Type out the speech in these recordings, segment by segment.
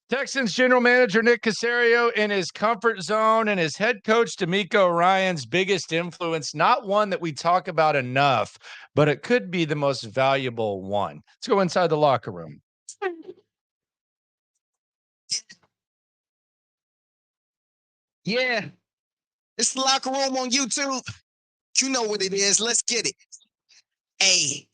Texans general manager Nick Caserio in his comfort zone, and his head coach DeMeco Ryans' biggest influence, not one that we talk about enough, but it could be the most valuable one. Let's go inside the locker room. Yeah, it's the locker room on YouTube. You know what it is. Let's get it. Hey,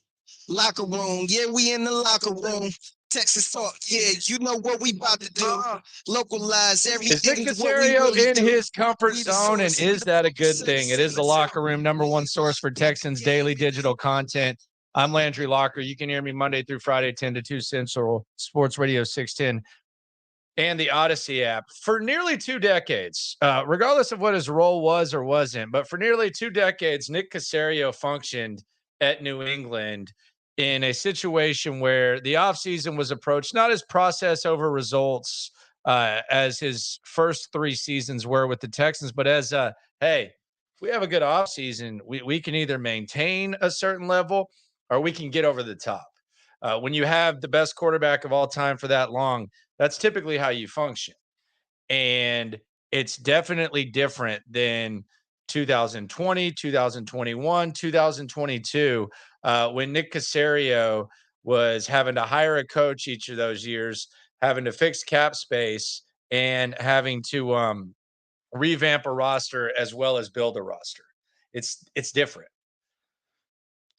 locker room. Yeah, we in the locker room. Texas talk. Yeah, you know what we about to do. Localize Is Nick everything. What we Caserio really in do. his comfort zone, and is that a good thing? It is the locker room, number one source for Texans daily digital content. I'm Landry Locker. You can hear me Monday through Friday, 10 to 2 Central, Sports Radio 610, and the Odyssey app for nearly 2 decades, regardless of what his role was or wasn't. But for nearly 2 decades, Nick Caserio functioned at New England in a situation where the offseason was approached not as process over results as his first 3 seasons were with the Texans, but as hey, if we have a good offseason, we can either maintain a certain level or we can get over the top. When you have the best quarterback of all time for that long, that's typically how you function. And it's definitely different than 2020, 2021, 2022, when Nick Caserio was having to hire a coach each of those years, having to fix cap space, and having to revamp a roster as well as build a roster. It's different.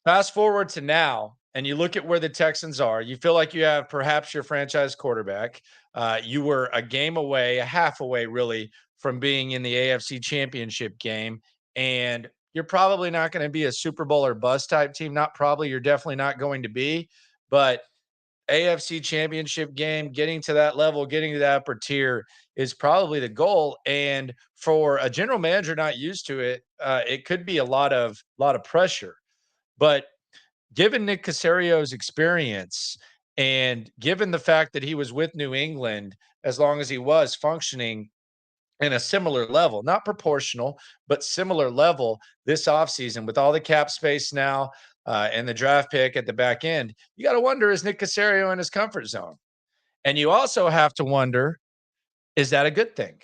Fast forward to now, and you look at where the Texans are. You feel like you have perhaps your franchise quarterback. You were a game away, a half away, really, from being in the AFC Championship game. And you're probably not going to be a Super Bowl or bust type team. Not probably. You're definitely not going to be. But AFC Championship game, getting to that level, getting to that upper tier is probably the goal. And for a general manager not used to it, it could be a lot of pressure. But given Nick Caserio's experience and given the fact that he was with New England as long as he was functioning in a similar level, not proportional, but similar level this offseason with all the cap space now and the draft pick at the back end, you got to wonder, is Nick Caserio in his comfort zone? And you also have to wonder, is that a good thing?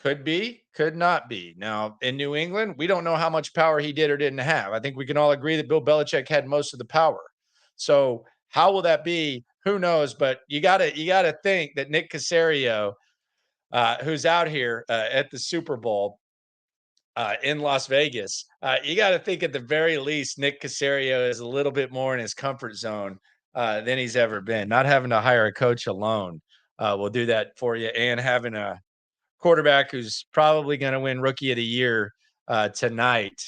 Could be, could not be. Now, in New England, we don't know how much power he did or didn't have. I think we can all agree that Bill Belichick had most of the power. So, how will that be? Who knows? But you gotta think that Nick Caserio, who's out here at the Super Bowl in Las Vegas, you got to think at the very least Nick Caserio is a little bit more in his comfort zone than he's ever been. Not having to hire a coach alone will do that for you, and having a quarterback who's probably going to win Rookie of the Year tonight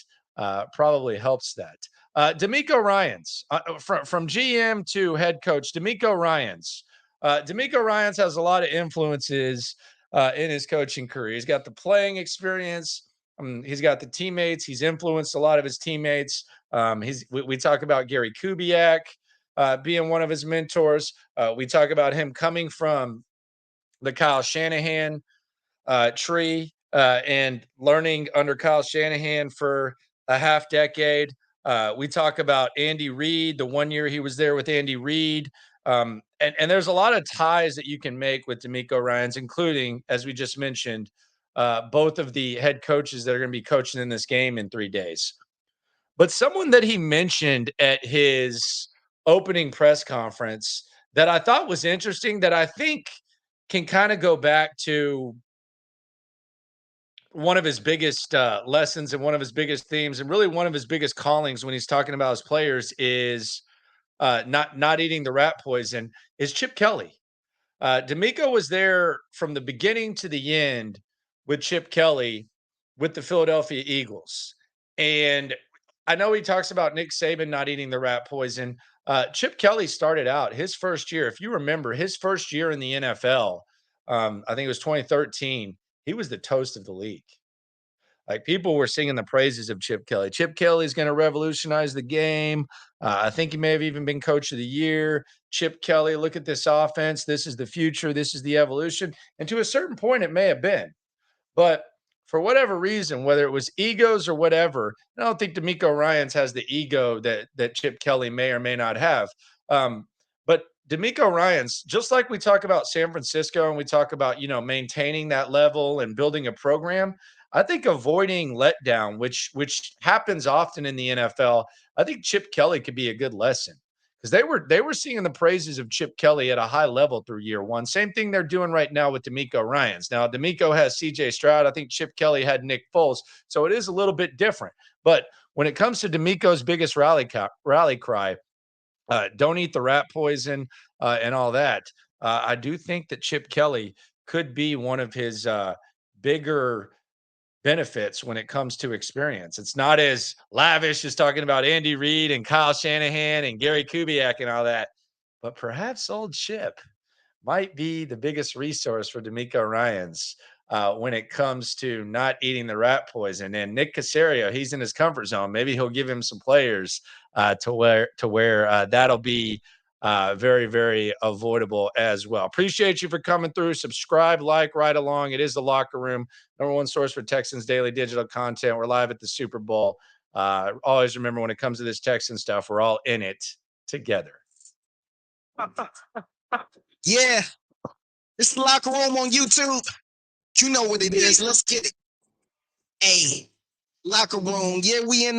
probably helps that. DeMeco Ryans, from GM to head coach, DeMeco Ryans. DeMeco Ryans has a lot of influences in his coaching career. He's got the playing experience. He's got the teammates. He's influenced a lot of his teammates. We talk about Gary Kubiak being one of his mentors. We talk about him coming from the Kyle Shanahan tree and learning under Kyle Shanahan for a half decade. We talk about Andy Reid, the 1 year he was there with Andy Reid. And there's a lot of ties that you can make with DeMeco Ryans, including, as we just mentioned, both of the head coaches that are going to be coaching in this game in 3 days. But someone that he mentioned at his opening press conference that I thought was interesting, that I think can kind of go back to one of his biggest lessons and one of his biggest themes, and really one of his biggest callings when he's talking about his players, is not eating the rat poison, is Chip Kelly. DeMeco was there from the beginning to the end with Chip Kelly with the Philadelphia Eagles. And I know he talks about Nick Saban not eating the rat poison. Chip Kelly started out his first year. If you remember his first year in the NFL, I think it was 2013. He was the toast of the league. Like, people were singing the praises of Chip Kelly. Chip Kelly's going to revolutionize the game. I think he may have even been coach of the year. Chip Kelly, look at this offense. This is the future. This is the evolution. And to a certain point, it may have been. But for whatever reason, whether it was egos or whatever, I don't think DeMeco Ryans has the ego that Chip Kelly may or may not have. But DeMeco Ryans, just like we talk about San Francisco and we talk about, maintaining that level and building a program, I think avoiding letdown, which happens often in the NFL, I think Chip Kelly could be a good lesson because they were singing the praises of Chip Kelly at a high level through year one. Same thing they're doing right now with DeMeco Ryans. Now, DeMeco has CJ Stroud. I think Chip Kelly had Nick Foles. So it is a little bit different. But when it comes to DeMeco's biggest rally cry, don't eat the rat poison and all that. I do think that Chip Kelly could be one of his bigger benefits when it comes to experience. It's not as lavish as talking about Andy Reid and Kyle Shanahan and Gary Kubiak and all that, but perhaps old Chip might be the biggest resource for DeMeco Ryans when it comes to not eating the rat poison. And Nick Caserio, he's in his comfort zone. Maybe he'll give him some players to where that'll be very, very avoidable as well. Appreciate you for coming through. Subscribe, like, right along. It is the Locker Room, number one source for Texans daily digital content. We're live at the Super Bowl. Always remember when it comes to this Texan stuff, we're all in it together. Yeah, it's the Locker Room on YouTube. You know what it is. Let's get it. Hey, Locker Room. Yeah, we in the